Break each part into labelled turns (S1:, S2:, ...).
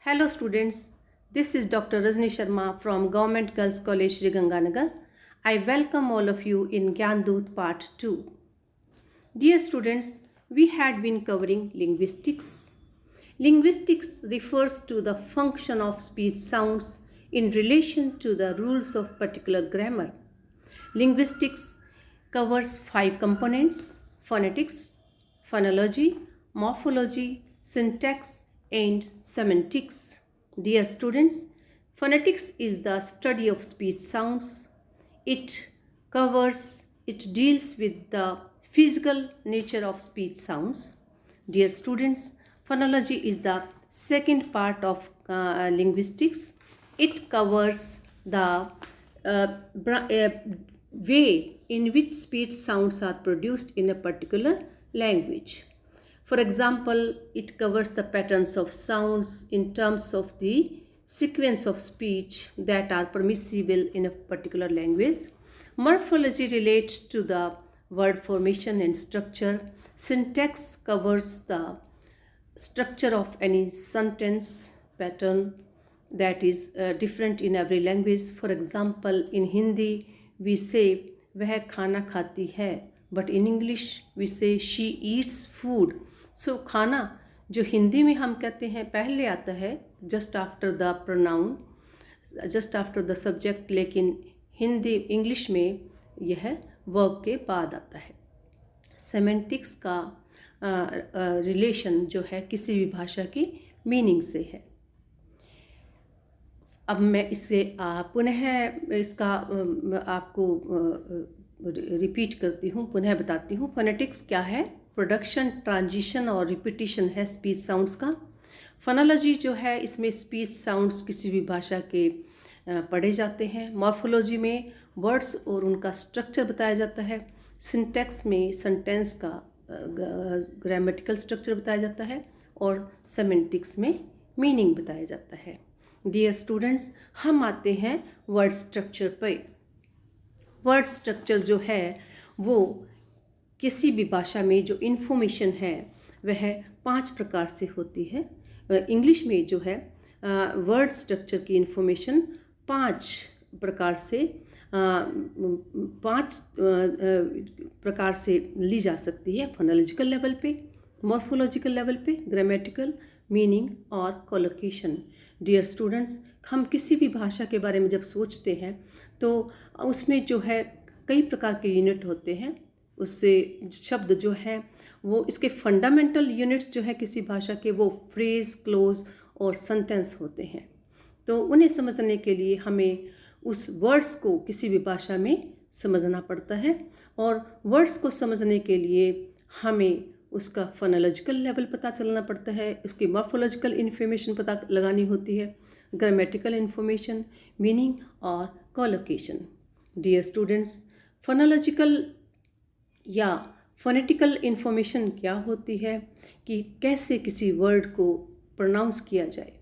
S1: Hello students, this is Dr. Rajni Sharma from Government Girls College Sri Ganganagar. I welcome all of you in Gyandoot Part 2. Dear students, we had been covering linguistics. Linguistics refers to the function of speech sounds in relation to the rules of particular grammar. Linguistics covers 5 components: phonetics, phonology, morphology, syntax, and semantics. Dear students, phonetics is the study of speech sounds. It deals with the physical nature of speech sounds. Dear students, phonology is the second part of linguistics. It covers the way in which speech sounds are produced in a particular language. For example, it covers the patterns of sounds in terms of the sequence of speech that are permissible in a particular language. Morphology relates to the word formation and structure. Syntax covers the structure of any sentence pattern that is different in every language. For example, in Hindi we say वह खाना खाती है, but in English we say she eats food. So खाना जो हिंदी में हम कहते हैं पहले आता है just after the pronoun, just after the subject, लेकिन हिंदी इंग्लिश में यह वर्ब के बाद आता है. सेमेंटिक्स का रिलेशन जो है किसी भी भाषा की मीनिंग से है. अब मैं इसे पुनः इसका आपको रिपीट करती हूँ, पुनः बताती हूँ. फोनेटिक्स क्या है? प्रोडक्शन, ट्रांजिशन और रिपीटिशन है स्पीच साउंड्स का. फोनोलॉजी जो है इसमें स्पीच साउंड्स किसी भी भाषा के पढ़े जाते हैं. मॉर्फोलॉजी में वर्ड्स और उनका स्ट्रक्चर बताया जाता है. सिंटैक्स में सेंटेंस का ग्रामेटिकल स्ट्रक्चर बताया जाता है और सेमेंटिक्स में मीनिंग बताया जाता है. डियर स्टूडेंट्स, हम आते हैं वर्ड स्ट्रक्चर पर. वर्ड स्ट्रक्चर जो है वो किसी भी भाषा में जो इन्फॉर्मेशन है वह 5 प्रकार से होती है. इंग्लिश में जो है वर्ड स्ट्रक्चर की इन्फॉर्मेशन 5 प्रकार से 5 प्रकार से ली जा सकती है. फोनोलॉजिकल लेवल पे, मॉर्फोलॉजिकल लेवल पे, ग्रामेटिकल, मीनिंग और कोलोकेशन. डियर स्टूडेंट्स, हम किसी भी भाषा के बारे में जब सोचते हैं तो उसमें जो है कई प्रकार के यूनिट होते हैं. उससे शब्द जो है वो इसके फंडामेंटल यूनिट्स जो है किसी भाषा के वो फ्रेज, क्लोज और सेंटेंस होते हैं. तो उन्हें समझने के लिए हमें उस वर्ड्स को किसी भी भाषा में समझना पड़ता है और वर्ड्स को समझने के लिए हमें उसका फोनोलॉजिकल लेवल पता चलना पड़ता है, उसकी मॉर्फोलॉजिकल इन्फॉर्मेशन पता लगानी होती है, ग्रामेटिकल इन्फॉर्मेशन, मीनिंग और कोलोकेशन. डियर स्टूडेंट्स, फोनोलॉजिकल या फोनेटिकल इन्फॉर्मेशन क्या होती है कि कैसे किसी वर्ड को प्रोनाउंस किया जाए.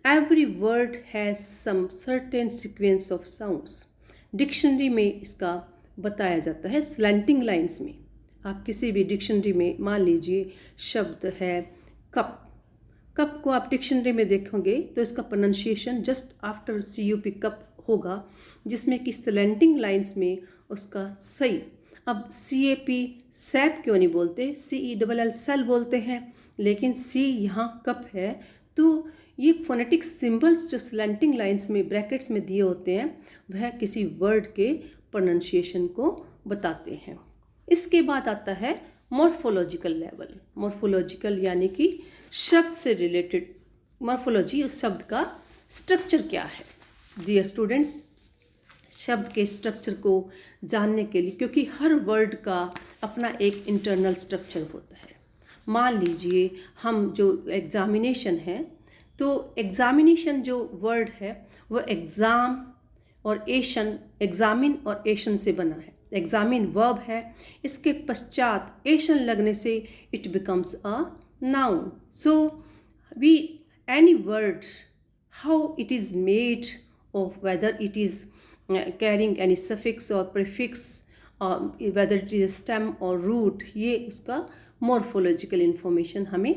S1: Every word has some certain sequence of sounds. Dictionary में इसका बताया जाता है स्लैंटिंग लाइंस में. आप किसी भी डिक्शनरी में मान लीजिए शब्द है कप. कप को आप डिक्शनरी में देखोगे तो इसका pronunciation just after CUP cup होगा, जिसमें कि स्लैंटिंग लाइंस में उसका सही. अब CAP सैप क्यों नहीं बोलते, CELL सेल बोलते हैं, लेकिन C यहाँ कप है. तो ये फोनेटिक सिंबल्स जो स्लैंटिंग लाइंस में ब्रैकेट्स में दिए होते हैं वह किसी वर्ड के प्रोनाउंसिएशन को बताते हैं. इसके बाद आता है मॉर्फोलॉजिकल लेवल. मॉर्फोलॉजिकल यानी कि शब्द से रिलेटेड मॉर्फोलॉजी, उस शब्द का स्ट्रक्चर क्या है. डियर स्टूडेंट्स, शब्द के स्ट्रक्चर को जानने के लिए, क्योंकि हर वर्ड का अपना एक इंटरनल स्ट्रक्चर होता है. मान लीजिए हम जो एग्जामिनेशन है, तो एग्जामिनेशन जो वर्ड है वह एग्ज़ाम और एशन, एग्जामिन और एशन से बना है. एग्जामिन वर्ब है, इसके पश्चात एशन लगने से it becomes a noun. So we any word how it is made of whether it is carrying any suffix or prefix, whether it is stem or root, ये उसका morphological information हमें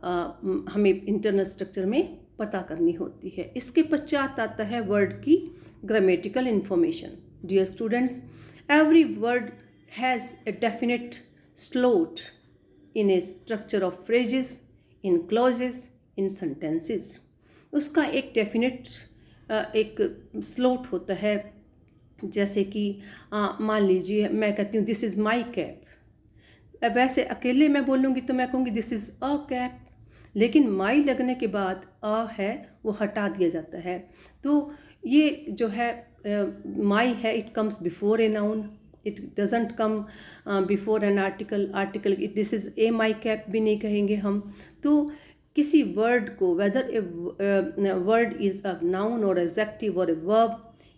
S1: internal structure में पता करनी होती है। इसके पश्चात आता है वर्ड की grammatical information. Dear students, every word has a definite slot in a structure of phrases, in clauses, in sentences. उसका एक डेफिनेट एक स्लॉट होता है। जैसे कि मान लीजिए मैं कहती हूँ दिस इज़ माई कैप। अब वैसे अकेले मैं बोलूँगी तो मैं कहूँगी दिस इज़ अ कैप, लेकिन माई लगने के बाद अ है वो हटा दिया जाता है। तो ये जो है माई है, it comes before a noun, it doesn't come before an article. Article this is a my cap भी नहीं कहेंगे हम। तो किसी वर्ड को whether a word is a noun और एडजेक्टिव और ए वर्ब,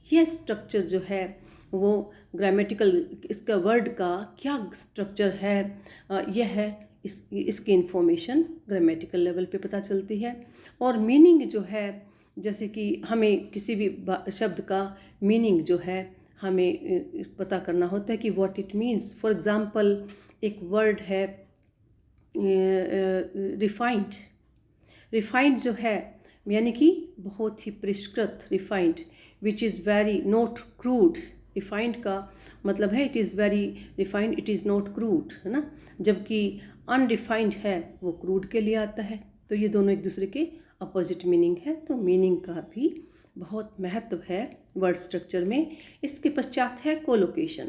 S1: यह स्ट्रक्चर जो है वो ग्रामेटिकल, इसका वर्ड का क्या स्ट्रक्चर है यह है, इसकी इंफॉर्मेशन ग्रामेटिकल लेवल पे पता चलती है। और मीनिंग जो है, जैसे कि हमें किसी भी शब्द का मीनिंग जो है हमें पता करना होता है कि what it means. For example एक वर्ड है रिफाइंड। रिफाइंड जो है यानी कि बहुत ही परिष्कृत, refined which is very not crude. Refined का मतलब है it is very refined, it is not crude, है ना। जबकि अनरिफाइंड है वो क्रूड के लिए आता है। तो ये दोनों एक दूसरे के अपोजिट मीनिंग है। तो मीनिंग का भी बहुत महत्व है वर्ड स्ट्रक्चर में। इसके पश्चात है कोलोकेशन,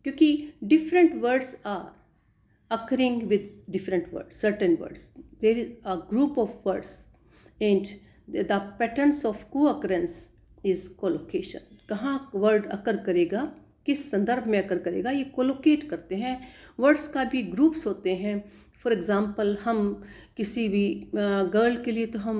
S1: क्योंकि different words are occurring with different words, certain words. There is a group of words and the patterns of co-occurrence is collocation. कहाँ वर्ड अकर करेगा, किस संदर्भ में अकर करेगा, ये कोलोकेट करते हैं। वर्ड्स का भी ग्रुप्स होते हैं। फॉर एग्ज़ाम्पल हम किसी भी गर्ल के लिए तो हम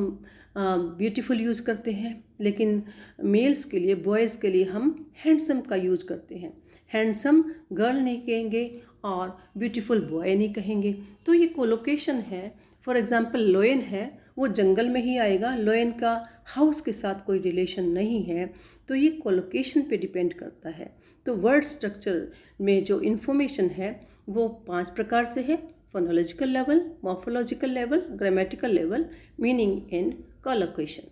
S1: ब्यूटीफुल यूज़ करते हैं, लेकिन मेल्स के लिए, बॉयज़ के लिए हम हैंडसम का यूज़ करते हैं। हैंडसम गर्ल नहीं कहेंगे और ब्यूटीफुल बॉय नहीं कहेंगे। तो ये कोलोकेशन है। फॉर एग्ज़ाम्पल लोयन है, वो जंगल में ही आएगा, लोयन का हाउस के साथ कोई रिलेशन नहीं है। तो ये कोलोकेशन पे डिपेंड करता है। तो वर्ड स्ट्रक्चर में जो इन्फॉर्मेशन है वो 5 प्रकार से है: phonological level, morphological level, grammatical level, meaning and collocation.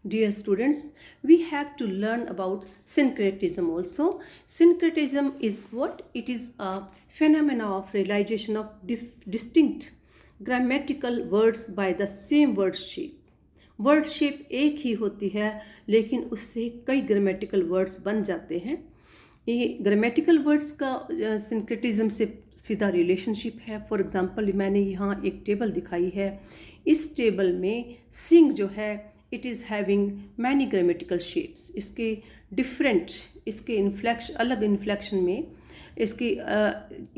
S1: Dear students, we have to learn about syncretism also. Syncretism is what? It is a phenomena of realization of distinct grammatical words by the same word shape. Word shape एक ही होती है, लेकिन उससे कई grammatical words बन जाते हैं। ये grammatical words का syncretism से सीधा रिलेशनशिप है। फॉर एग्ज़ाम्पल मैंने यहाँ एक टेबल दिखाई है। इस टेबल में सिंग जो है it is having many grammatical shapes. इसके डिफरेंट, इसके इन्फ्लेक्शन, अलग इन्फ्लेक्शन में इसकी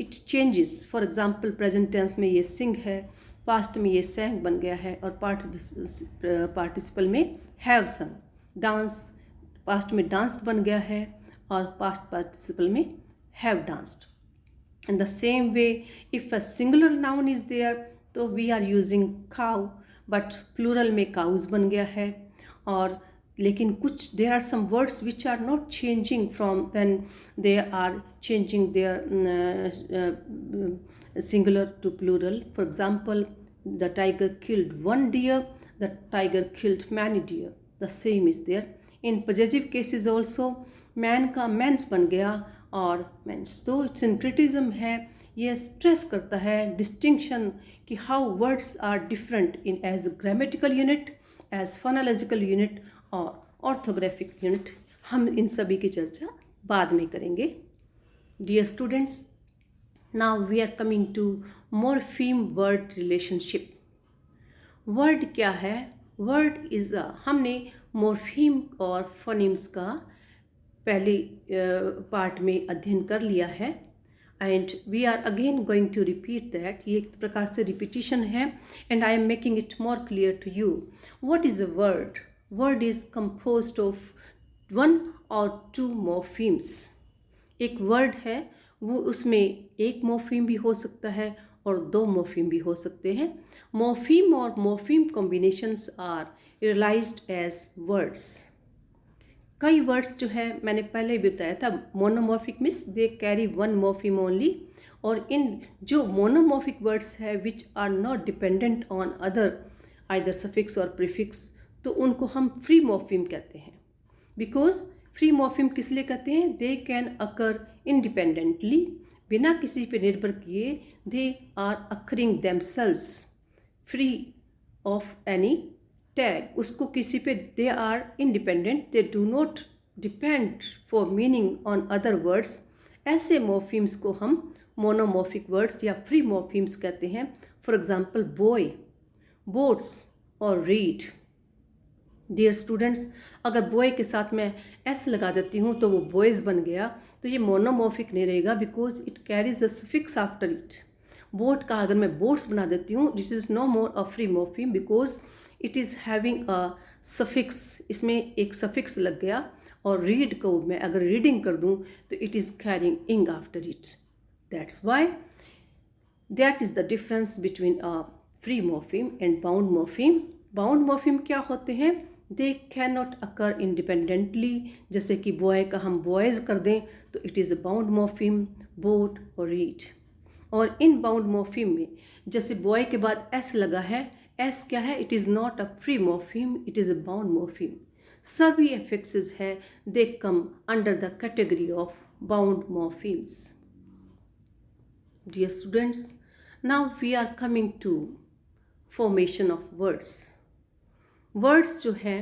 S1: it changes. For example present tense में ये सिंग है, पास्ट में ये सैंग बन गया है, और पार्टिसिपल में हैव संग। डांस पास्ट में डांस्ड बन गया है और पास्ट पार्टिसिपल में have danced. In the same way if a singular noun is there तो we are using cow, but plural में काउज बन गया है। और लेकिन कुछ there are some words which are not changing from when they are changing their singular to plural. For example the tiger killed one deer, the tiger killed many deer, the same is there. In positive cases also man का men's बन गया और men's. तो syncretism है, ये stress करता है distinction कि how words are different in as grammatical unit, as phonological unit और ऑर्थोग्राफिक यूनिट। हम इन सभी की चर्चा बाद में करेंगे। Dear students, now we are coming to morpheme word relationship. Word क्या है? वर्ड इज़ अ, हमने मॉर्फीम और फोनीम्स का पहले पार्ट में अध्ययन कर लिया है, and we are again going to repeat that. ये एक प्रकार से रिपीटिशन है, and I am making it more clear to you. What is a word? Word is composed of 1 or 2 morphemes. एक वर्ड है वो, उसमें एक मॉर्फीम भी हो सकता है और 2 मॉर्फीम भी हो सकते हैं। मॉर्फीम और morpheme combinations are realized as words. कई वर्ड्स जो है मैंने पहले भी बताया था, monomorphic means they carry 1 morpheme only, और इन जो मोनोमॉर्फिक वर्ड्स है which are not dependent on other either suffix or prefix, तो उनको हम फ्री मॉर्फिम कहते हैं। बिकॉज फ्री मॉर्फिम किस लिए कहते हैं? दे कैन अकर इंडिपेंडेंटली, बिना किसी पे निर्भर किए। They are occurring themselves free of any tag, उसको किसी पे, they are independent, they do not depend for meaning on other words. ऐसे मॉर्फिम्स को हम मोनोमॉर्फिक वर्ड्स या फ्री मॉर्फिम्स कहते हैं। फॉर एग्जाम्पल बॉय, बोट्स और रीड। डियर स्टूडेंट्स, अगर बॉय के साथ मैं एस लगा देती हूँ तो वो बॉयज़ बन गया, तो ये मोनोमॉर्फिक नहीं रहेगा because it carries a suffix after it. Boat का अगर मैं बोट्स बना देती हूँ, this is no more a free morpheme because it is having a suffix, इसमें एक सफिक्स लग गया। और रीड को मैं अगर रीडिंग कर दूँ तो इट इज़ कैरिंग इंग after it. That's why that is the difference between a free morpheme and bound morpheme. Bound morpheme क्या होते हैं? They can not occur independently. जैसे कि बॉय का हम बॉयज़ कर दें तो it is a bound morpheme, boat और रीड। और इन बाउंड मॉर्फिम में जैसे बॉय के बाद एस लगा है, एस क्या है? It is not a free morpheme, it is a bound morpheme. सभी एफिक्सेस है, they come under the category of bound morphemes. Dear students, now we are coming to formation of words. Words जो हैं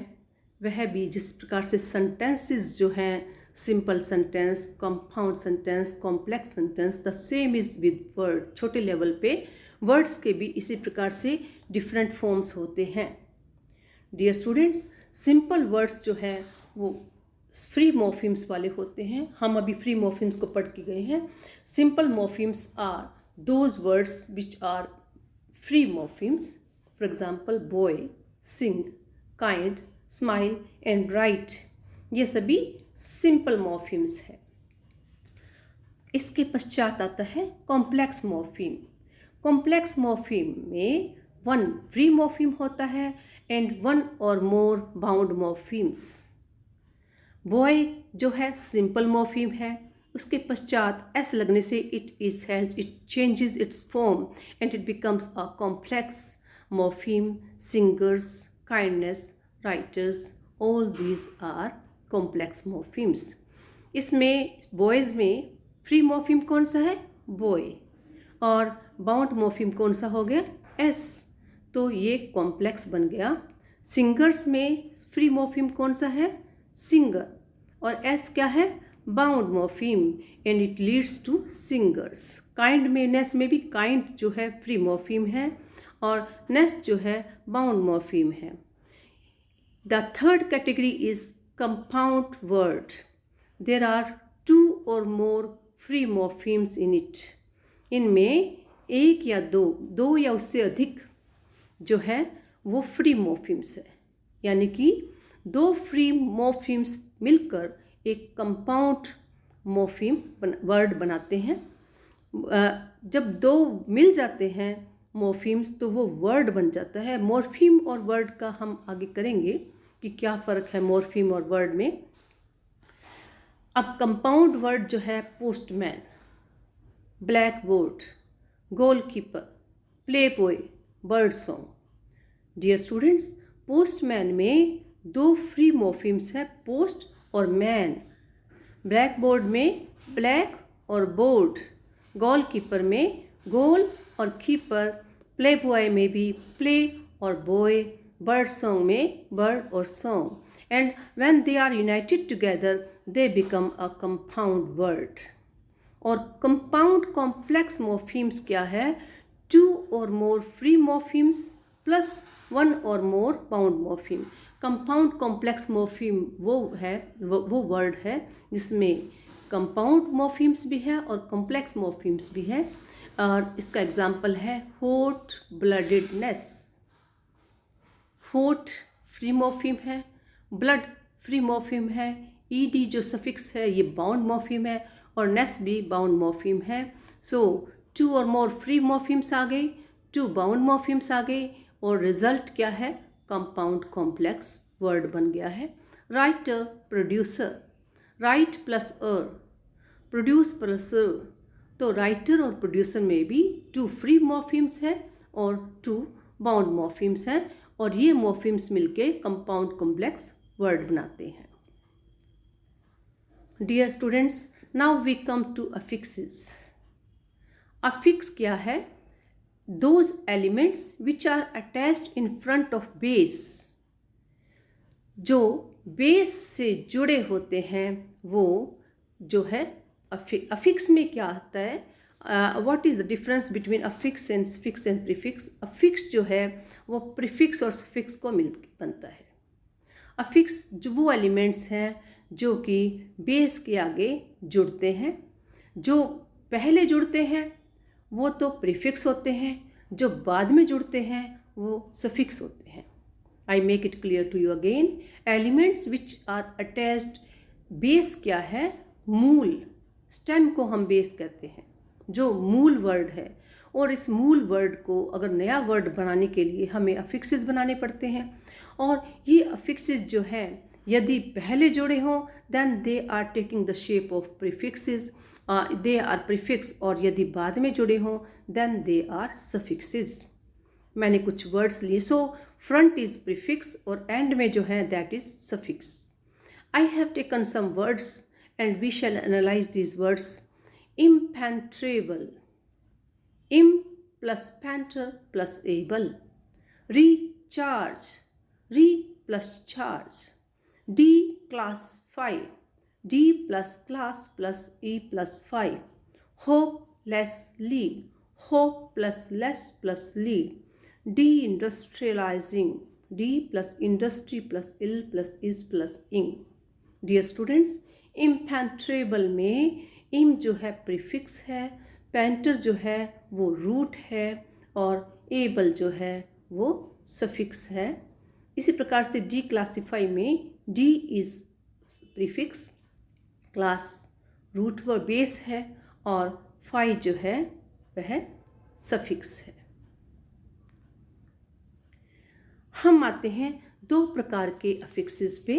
S1: वह भी जिस प्रकार से sentences जो हैं, simple sentence, compound sentence, complex sentence, the same is with word. छोटे लेवल पे words के भी इसी प्रकार से different forms होते हैं। Dear students, simple words जो हैं वो फ्री मॉर्फिम्स वाले होते हैं। हम अभी फ्री मॉर्फिम्स को पढ़ के गए हैं। Simple morphemes are those words which are free morphemes. For example boy, sing, kind, smile and write, ये सभी सिंपल मॉर्फिम्स है। इसके पश्चात आता है कॉम्प्लेक्स मॉर्फिम। कॉम्प्लेक्स मॉर्फिम में वन फ्री मॉर्फिम होता है and one or more bound मॉर्फिम्स। Boy जो है सिंपल मॉर्फिम है, उसके पश्चात एस लगने से it changes its form and it becomes a complex morpheme. Singers, kindness, writers, all these are complex morphemes. इसमें बॉयज़ में फ्री मॉर्फिम कौन सा है? बॉय। और बाउंड मॉर्फिम कौन सा हो गया? एस। तो ये कॉम्प्लेक्स बन गया। सिंगर्स में फ्री मॉर्फिम कौन सा है? सिंगर। और एस क्या है? Bound morpheme and it leads to singers. Kind में, नेस में भी काइंड जो है फ्री मॉर्फिम है और नेस जो है बाउंड मॉर्फिम है। The third category is compound word. There are two or more free मॉर्फिम्स in it. इनमें एक या दो या उससे अधिक जो है वो फ्री मॉर्फिम्स है, यानी कि दो फ्री मॉर्फिम्स मिलकर एक कंपाउंड मॉर्फिम वर्ड बनाते हैं। जब दो मिल जाते हैं मॉर्फिम्स तो वो वर्ड बन जाता है। मॉर्फिम और वर्ड का हम आगे करेंगे कि क्या फ़र्क है मॉर्फिम और वर्ड में। अब कंपाउंड वर्ड जो है postman, black board, goalkeeper, play boy, bird song. Dear students, postman में दो फ्री मॉर्फिम्स है, पोस्ट और मैन। ब्लैक बोर्ड में ब्लैक और बोर्ड, गोलकीपर में गोल और कीपर, प्ले बॉय में भी प्ले और बॉय, बर्ड सॉन्ग में बर्ड और song. And when they are united together they become a compound word. और कंपाउंड कॉम्प्लेक्स मॉर्फिम्स क्या है? Two or more free morphemes plus one or more bound morpheme. Compound complex morpheme वो word है जिसमें compound मॉर्फिम्स भी है और complex मॉर्फिम्स भी है। और इसका एग्जांपल है हॉट ब्लडेडनेस। हॉट फ्री मॉर्फिम है, ब्लड फ्री मॉर्फिम है, ईडी जो सफिक्स है ये बाउंड मॉर्फिम है और नेस भी बाउंड मॉर्फिम है। सो टू और मोर फ्री मॉर्फिम्स आ गए, टू बाउंड मॉर्फिम्स आ गए और रिजल्ट क्या है? कंपाउंड कॉम्प्लेक्स वर्ड बन गया है। राइटर, प्रोड्यूसर, राइट प्लस अर, प्रोड्यूस प्लस अर। तो राइटर और प्रोड्यूसर में भी टू फ्री मॉर्फिम्स है और टू बाउंड मॉर्फिम्स हैं और ये मॉर्फिम्स मिलके कंपाउंड कॉम्प्लेक्स वर्ड बनाते हैं। Dear students, now we come to affixes. Affix क्या है? Those elements which are attached in front of base, जो बेस से जुड़े होते हैं वो जो है अफिक्स में क्या आता है? What is the difference between affix and suffix and prefix? Affix जो है वो प्रीफिक्स और सफिक्स को मिल बनता है। अफिक्स जो वो एलिमेंट्स हैं जो कि बेस के आगे जुड़ते हैं, जो पहले जुड़ते हैं वो तो प्रीफिक्स होते हैं, जो बाद में जुड़ते हैं वो सफिक्स होते हैं। I make it clear to you again. Elements which are attached, base क्या है? मूल, स्टेम को हम बेस कहते हैं, जो मूल वर्ड है। और इस मूल वर्ड को अगर नया वर्ड बनाने के लिए हमें अफिक्सेस बनाने पड़ते हैं, और ये अफिक्सेस जो हैं यदि पहले जुड़े हों then they are taking the shape of prefixes, they are prefix, और यदि बाद में जुड़े हों देन दे आर सफिक्सेस। मैंने कुछ वर्ड्स लिए, सो फ्रंट इज प्रीफिक्स और एंड में जो है that is suffix. I have taken some words and we shall analyze these words. Impenetrable, im plus painter plus able. Recharge, re plus charge. De class 5, de plus e plus 5। Hopelessly, hope plus ly. De-industrializing, D plus industry plus ill plus is plus ing। Dear students, impenetrable में im जो है prefix है, painter जो है वो root है, और able जो है वो सफिक्स है। इसी प्रकार से डी क्लासीफाई में de is prefix, class root व बेस है, और फाई जो है वह सफिक्स है। हम आते हैं दो प्रकार के अफिक्सेस पे।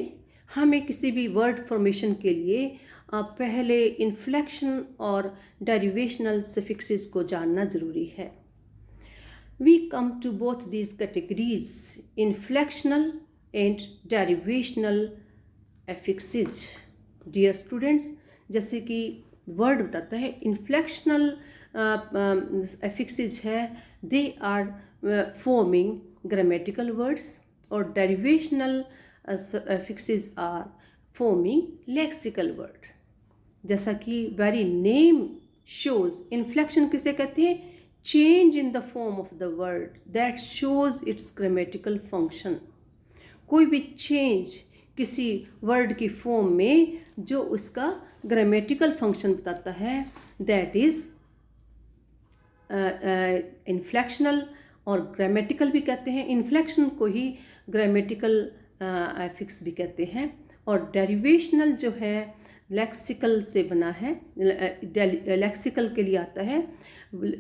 S1: हमें किसी भी वर्ड फॉर्मेशन के लिए पहले इन्फ्लेक्शन और डेरिवेशनल सफिक्सेस को जानना ज़रूरी है। We come to both these categories, inflectional and derivational affixes. Dear students, जैसे कि वर्ड बताता है इन्फ्लेक्शनल अफिक्सेस है, they are forming grammatical words, और derivational affixes are forming lexical word। जैसा कि very name shows, inflection किसे कहते हैं? Change in the form of the word that shows its grammatical function। कोई भी change किसी word की form में जो उसका grammatical function बताता है that is inflectional, और ग्रामेटिकल भी कहते हैं। इन्फ्लेक्शन को ही ग्रामेटिकल अफिक्स भी कहते हैं। और डेरिवेशनल जो है लेक्सिकल से बना है, लेक्सिकल के लिए आता है।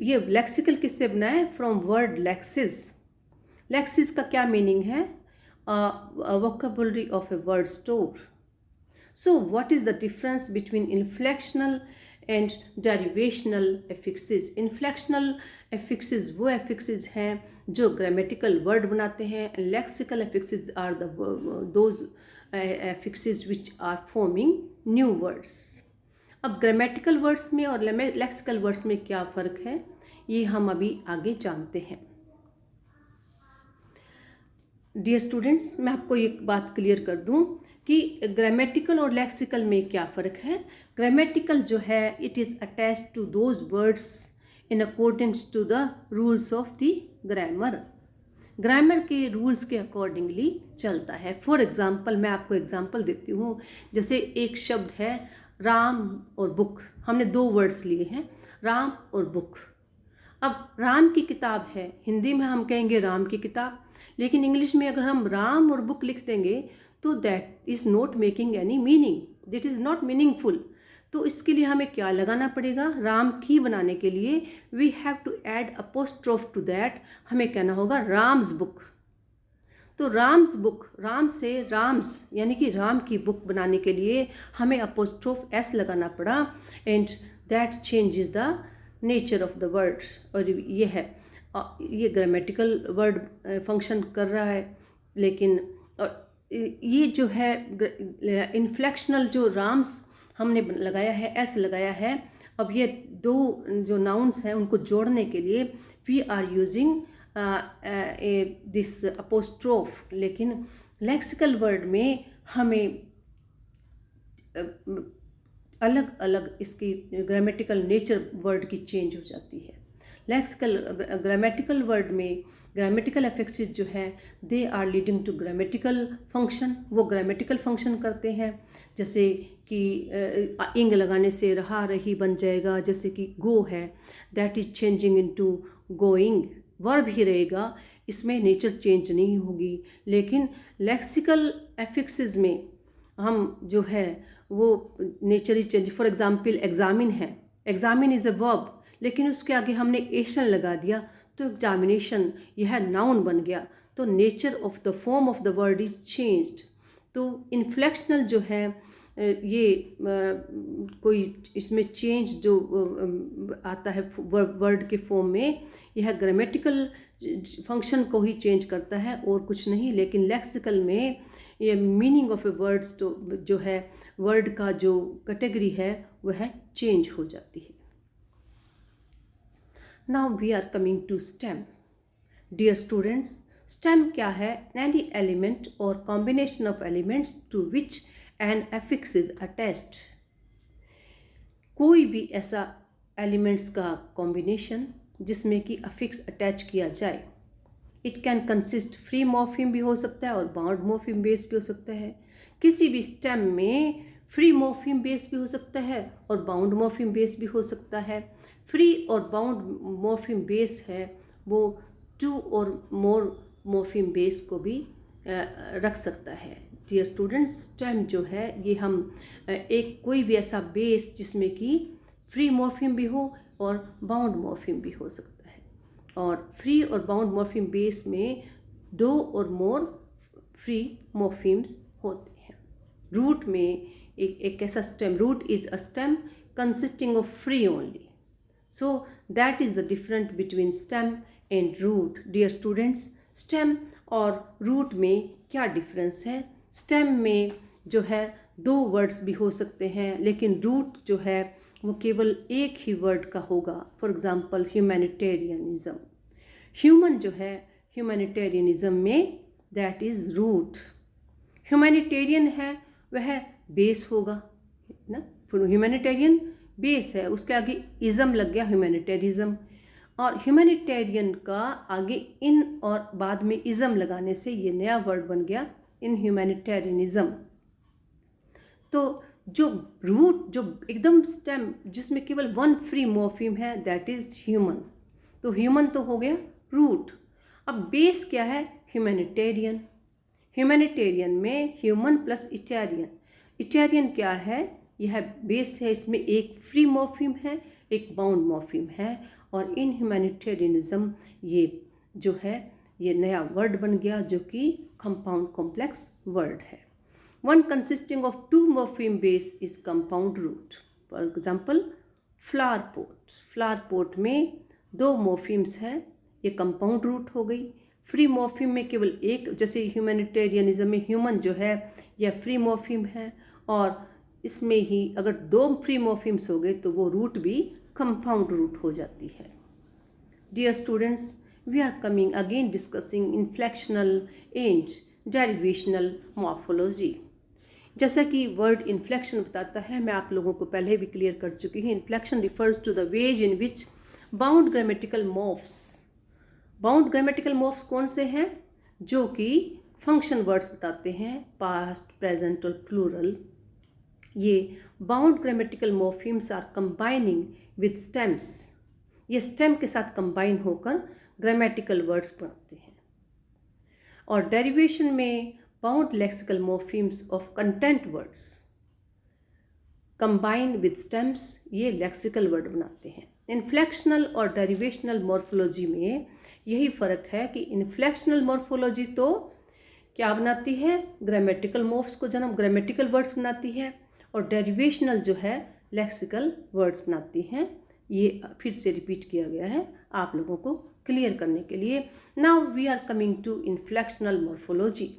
S1: ये लेक्सिकल किससे बना है? From word Lexus. लेक्सिस का क्या मीनिंग है? Vocabulary of a word store. So what is the difference between inflectional and derivational affixes? Inflectional affixes वो एफिक्सेस हैं जो ग्रामेटिकल वर्ड बनाते हैं। Lexical affixes are those affixes which are forming new words. अब grammatical words में और lexical words में क्या फ़र्क है ये हम अभी आगे जानते हैं। डियर स्टूडेंट्स, मैं आपको एक बात क्लियर कर दूं कि ग्रामेटिकल और लेक्सिकल में क्या फ़र्क है। ग्रामेटिकल जो है it is attached to those words in accordings to the rules of the grammar. Grammar के रूल्स के अकॉर्डिंगली चलता है। फॉर एग्ज़ाम्पल, मैं आपको एग्ज़ाम्पल देती हूँ। जैसे एक शब्द है राम और बुक, हमने दो वर्ड्स लिए हैं, राम और बुक। अब राम की किताब है, हिंदी में हम कहेंगे राम की किताब, लेकिन इंग्लिश में अगर हम राम और बुक लिख देंगे तो that is not making any meaning, that is not meaningful. तो इसके लिए हमें क्या लगाना पड़ेगा? राम की बनाने के लिए we have to add apostrophe to that. हमें कहना होगा राम्स बुक। तो राम्स बुक, राम से राम्स यानी कि राम की बुक बनाने के लिए हमें अपोस्ट्रोफ एस लगाना पड़ा, and that changes the nature of the word. और ये है, ये ग्रामेटिकल वर्ड फंक्शन कर रहा है, लेकिन ये जो है इन्फ्लेक्शनल जो राम्स हमने लगाया है, एस लगाया है। अब ये दो जो नाउन्स हैं उनको जोड़ने के लिए we are using this apostrophe, लेकिन लेक्सिकल वर्ड में हमें अलग अलग इसकी ग्रामेटिकल नेचर वर्ड की चेंज हो जाती है। लेक्सिकल ग्रामेटिकल वर्ड में ग्रामेटिकल एफिक्सेस जो है they are leading to grammatical function, वो ग्रामेटिकल फंक्शन करते हैं। जैसे कि इंग लगाने से रहा रही बन जाएगा, जैसे कि गो है that is changing into going, verb ही रहेगा, इसमें नेचर चेंज नहीं होगी। लेकिन लेक्सिकल एफिक्सेस में हम जो है वो nature he change, for example examine है, एग्जामिन इज़ अ वर्ब, लेकिन उसके आगे हमने एशन लगा दिया तो एग्जामिनेशन यह नाउन बन गया, तो nature of the form of the word is changed. तो इन्फ्लेक्शनल जो है ये कोई इसमें चेंज जो आता है वर्ड के फॉर्म में, यह ग्रामेटिकल फंक्शन को ही चेंज करता है और कुछ नहीं। लेकिन लेक्सिकल में ये मीनिंग ऑफ ए वर्ड्स तो जो है वर्ड का जो कैटेगरी है वह चेंज हो जाती है। Now we are coming to stem. Dear students, stem क्या है? Any element or combination of elements to which an affix is attached. कोई भी ऐसा एलिमेंट्स का कॉम्बिनेशन जिसमें कि अफिक्स अटैच किया जाए। It can consist free morpheme भी हो सकता है और बाउंड मॉर्फिम बेस भी हो सकता है। किसी भी स्टेम में फ्री मॉर्फिम बेस भी हो सकता है और बाउंड मॉर्फिम बेस भी हो सकता है। फ्री और बाउंड मॉर्फिम बेस है वो to or more morpheme base को भी रख सकता है। डियर स्टूडेंट्स, स्टेम जो है ये हम एक कोई भी ऐसा बेस जिसमें कि फ्री मॉर्फिम भी हो और बाउंड मॉर्फिम भी हो सकता है। और फ्री और बाउंड मॉर्फिम बेस में दो और मोर फ्री मॉर्फिम्स होते हैं। रूट में एक ऐसा stem, root is a stem consisting of free only, so that is the difference between stem and root. Dear students, stem और root में क्या डिफरेंस है? stem में जो है दो वर्ड्स भी हो सकते हैं, लेकिन root जो है वो केवल एक ही वर्ड का होगा। फॉर एग्जाम्पल ह्यूमैनिटेरियनिज्म, ह्यूमन जो है ह्यूमैनिटेरियनिज्म में दैट इज़ रूट। ह्यूमैनिटेरियन है वह बेस होगा ना, ह्यूमैनिटेरियन बेस है, उसके आगे इज़म लग गया ह्यूमैनिटेरिज्म। और ह्यूमैनिटेरियन का आगे इन और बाद में इज़म लगाने से ये नया वर्ड बन गया इन ह्यूमैनिटेरियनिज्म। तो जो रूट जो एकदम स्टेम जिसमें केवल वन फ्री मॉर्फिम है दैट इज़ ह्यूमन, तो ह्यूमन तो हो गया रूट। अब बेस क्या है? ह्यूमैनिटेरियन। ह्यूमैनिटेरियन में ह्यूमन प्लस इटैरियन, इटैरियन क्या है? यह बेस है, इसमें एक फ्री मॉर्फिम है एक बाउंड मॉर्फिम है। और इन ह्यूमैनिटेरियनिज्म ये जो है ये नया वर्ड बन गया जो कि कंपाउंड कॉम्प्लेक्स वर्ड है। One consisting of two morpheme base is compound root. For example flower pot, flower pot में दो मॉर्फिम्स है, ये कंपाउंड रूट हो गई। फ्री मॉर्फिम में केवल एक, जैसे ह्यूमैनिटेरियनिज्म में ह्यूमन जो है यह फ्री मॉर्फिम है, और इसमें ही अगर दो फ्री मॉर्फिम्स हो गए तो वो रूट भी कंपाउंड रूट हो जाती है। Dear students, we are coming again discussing inflectional and derivational morphology. जैसा कि वर्ड इन्फ्लेक्शन बताता है, मैं आप लोगों को पहले भी क्लियर कर चुकी हूँ। Inflection refers to the ways in which bound grammatical morphs, bound grammatical morphs कौन से हैं? जो कि फंक्शन वर्ड्स बताते हैं, पास्ट, प्रेजेंट और प्लूरल। ये bound grammatical morphemes are combining with stems, ये स्टेम के साथ कंबाइन होकर ग्रामेटिकल वर्ड्स बनाते हैं। और डेरिवेशन में bound lexical morphemes of content words combine with stems, ये लेक्सिकल वर्ड बनाते हैं। इन्फ्लेक्शनल और डेरिवेशनल मॉर्फोलॉजी में यही फ़र्क है कि इन्फ्लेक्शनल मॉर्फोलॉजी तो क्या बनाती है? ग्रामेटिकल मॉर्फ्स को जन्म, ग्रामेटिकल वर्ड्स बनाती है, और डेरिवेशनल जो है लेक्सिकल वर्ड्स बनाती हैं। ये फिर से रिपीट किया गया है आप लोगों को क्लियर करने के लिए। Now we are coming to inflectional morphology.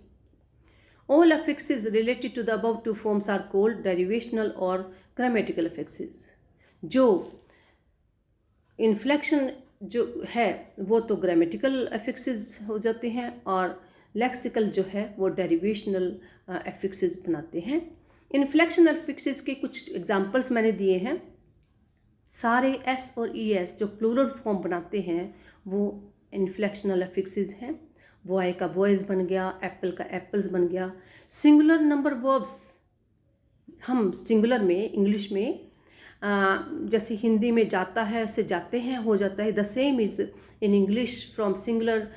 S1: All affixes related to the above two forms are called derivational or grammatical affixes। जो इन्फ्लेक्शन जो है वो तो ग्रामेटिकल अफिक्सेस हो जाते हैं और लेक्सिकल जो है वो डेरिवेशनल अफिक्सेस बनाते हैं। इन्फ्लेक्शन अफिक्सेस के कुछ एग्जांपल्स मैंने दिए हैं। सारे एस और ई एस जो प्लूरल फॉर्म बनाते हैं वो इन्फ्लेक्शनल अफिक्सेस हैं। बॉय का बॉयज़ बन गया, एप्पल का एप्पल्स बन गया। सिंगुलर नंबर वर्ब्स हम सिंगुलर में इंग्लिश में जैसे हिंदी में जाता है उससे जाते हैं हो जाता है। The same is in English from singular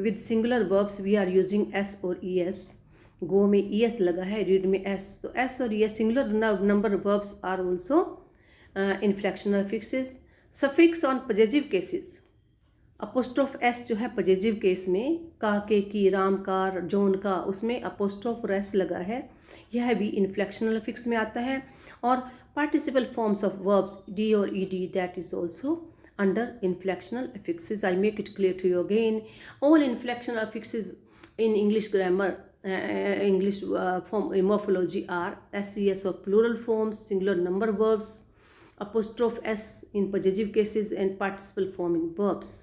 S1: with singular verbs we are using S और ई एस। गो में ई एस लगा है, रीड में एस, तो एस और E S singular number verbs are also inflectional affixes. Suffix on possessive cases, apostrophe S जो है possessive case में, का, के, की, राम का, जोन का, उसमें अपोस्ट्रोफ और एस लगा है, यह भी इन्फ्लेक्शनल अफिक्स में आता है। और participle forms of verbs D और E D, that is also under inflectional affixes। I make it clear to you again. All inflectional affixes in English grammar, English form morphology are SES or plural forms, singular number verbs, apostrophe S in possessive cases, and participle form in verbs.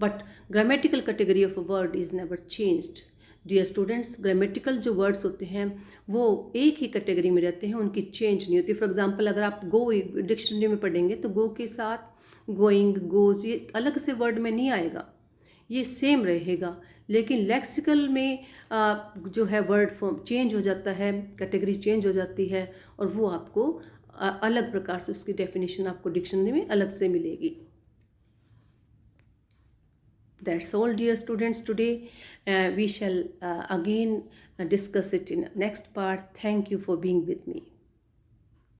S1: But grammatical category of a word is never changed. Dear students, grammatical जो words होते हैं वो एक ही category में रहते हैं, उनकी change नहीं होती। फॉर एग्जांपल अगर आप गो डिक्शनरी में पढ़ेंगे तो गो के साथ गोइंग, गोज ये अलग से वर्ड में नहीं आएगा, ये सेम रहेगा। लेकिन लेक्सिकल में जो है वर्ड फॉर्म चेंज हो जाता है, कैटेगरी चेंज हो जाती है और वो आपको अलग प्रकार से उसकी डेफिनेशन आपको डिक्शनरी में अलग से मिलेगी। That's all, dear students, today. We shall again discuss it in next part. Thank you for being with me.